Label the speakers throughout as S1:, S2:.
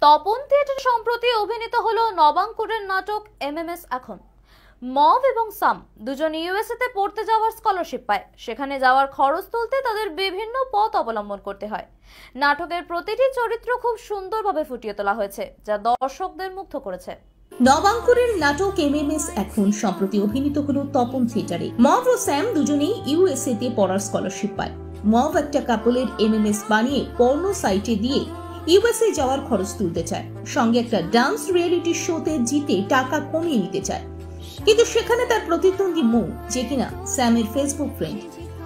S1: Tapan theatre সম্প্রতি অভিনীত হলো নবাঙ্কুরের নাটক এমএমএস এখন। মভ এবং সাম দুজন ইউএসএ তে পড়তে যাওয়ার স্কলারশিপ পায়। সেখানে যাওয়ার খরচ তুলতে তাদের বিভিন্ন পথ অবলম্বন করতে হয়। নাটকের প্রতিটি চরিত্র খুব সুন্দরভাবে ফুটিয়ে তোলা হয়েছে, যা দর্শকদের মুগ্ধ করেছে।
S2: নবাঙ্কুরের নাটক এমএমএস এখন সম্প্রতি অভিনীত হলো তপন থিয়েটারে। মভ ও স্যাম দুজনেই ইউএসএ তে পড়ার স্কলারশিপ পায়। মভ একটা কাপলের এমএমএস বানিয়ে পর্নো সাইটে দিয়ে ইউএসএ যাওয়ার খরচ তুলতে চায়, সঙ্গে একটা ডান্স রিয়েলিটি শোতে জিতে টাকা কমিয়ে নিতে চায়। কিন্তু সেখানে তার প্রতিদ্বন্দ্বী মৌ, যে কিনা স্যামের ফেসবুক ফ্রেন্ড।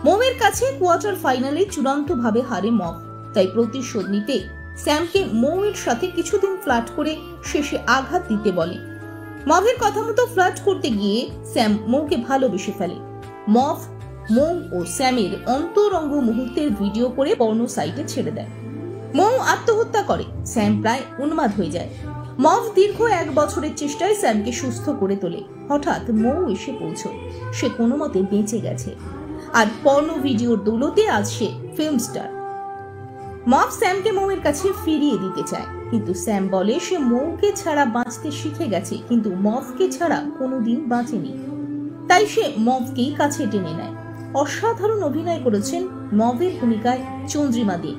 S2: মৌয়ের কাছে কোয়ার্টার ফাইনালে চূড়ান্ত ভাবে হারে মভ, তাই প্রতিশোধ নিতে স্যামকে মৌয়ের সাথে কিছুদিন ফ্লার্ট করে শেষে আঘাত দিতে বলে। মভের কথা মতো ফ্লার্ট করতে গিয়ে স্যাম মৌকে ভালোবেসে ফেলে। মভ মৌ ও স্যামের অন্তরঙ্গ মুহূর্তের ভিডিও করে পর্নো সাইটে ছেড়ে দেয়। মৌ আত্মহত্যা করে। স্যাম প্রায় উন্মাদ হয়ে যায়। মভ দীর্ঘ 1 বছরের চেষ্টায় স্যামকে সুস্থ করে তোলে। হঠাৎ মৌ এসে পৌঁছয়। সে কোনো মতে বেঁচে গেছে, আর পর্নো ভিডিওর দৌলতে আজ সে ফিল্ম স্টার। মভ স্যামকে মৌয়ের কাছে ফিরিয়ে দিতে চায়, কিন্তু স্যাম বলে সে মৌকে ছাড়া বাঁচতে শিখে গেছে, কিন্তু মভকে ছাড়া কোনোদিন বাঁচেনি। তাই সে মভকেই কাছে টেনে নেয়। অসাধারণ অভিনয় করেছেন মভের ভূমিকায় চন্দ্রিমা দে।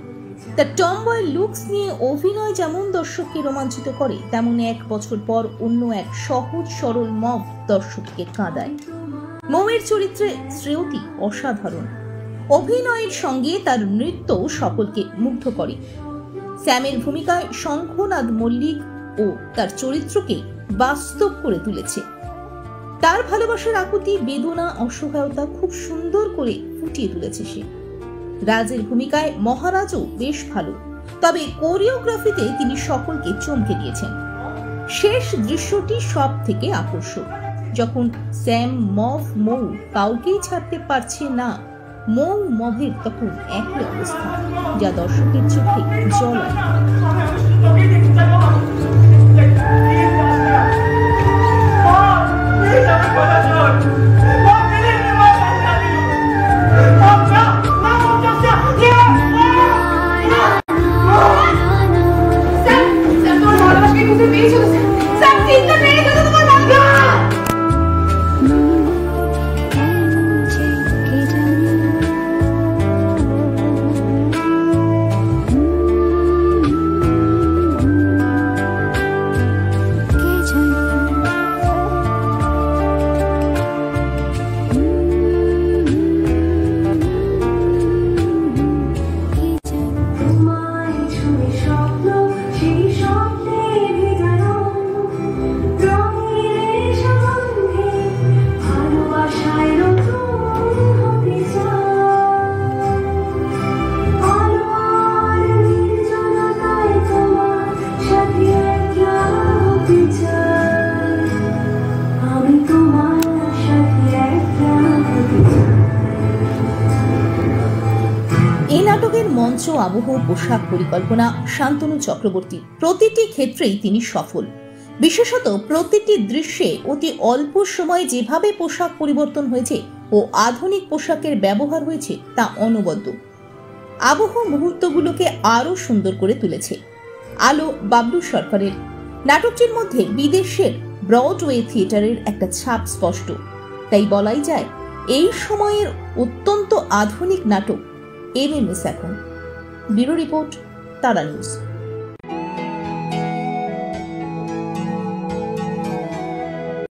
S2: তার টমবয় লুকস নিয়ে অভিনয় যেমন দর্শককে রোমাঞ্চিত করে, তেমন 1 বছর পর অন্য এক সহজ সরল মভ দর্শককে কাঁদায়। মৌয়ের চরিত্রে শ্রেয়তী অসাধারণ। অভিনয়ের সঙ্গে তার নৃত্য সকলকে মুগ্ধ করে। স্যামের ভূমিকায় শঙ্খনাদ মল্লিক ও তার চরিত্রকে বাস্তব করে তুলেছে। তার ভালোবাসার আকুতি, বেদনা, অসহায়তা খুব সুন্দর করে ফুটিয়ে তুলেছে সে। রাজের ভূমিকায় মহারাজও বেশ ভালো, তবে কোরিওগ্রাফিতে তিনি সকলকে চমকে দিয়েছেন। শেষ দৃশ্যটি সব থেকে আকর্ষক, যখন স্যাম মভ মৌ কাউকেই ছাড়তে পারছে না। মৌ মভের তখন একই অবস্থা, যা দর্শকের চোখে জল আনে। মঞ্চ, আবহ, পোশাক পরিকল্পনা শান্তনু চক্রবর্তী, প্রতিটি ক্ষেত্রেই তিনি সফল। বিশেষত প্রতিটি দৃশ্যে অতি অল্প সময়ে যেভাবে পোশাক পরিবর্তন হয়েছে ও আধুনিক পোশাকের ব্যবহার হয়েছে তা অনবদ্য। আবহ মুহূর্তগুলোকে আরো সুন্দর করে তুলেছে। আলো বাবলু সরকারের। নাটকটির মধ্যে বিদেশের ব্রডওয়ে থিয়েটারের একটা ছাপ স্পষ্ট। তাই বলাই যায় এই সময়ের অত্যন্ত আধুনিক নাটক এমএমএস এখন। ব্যুরো রিপোর্ট, তারা নিউজ।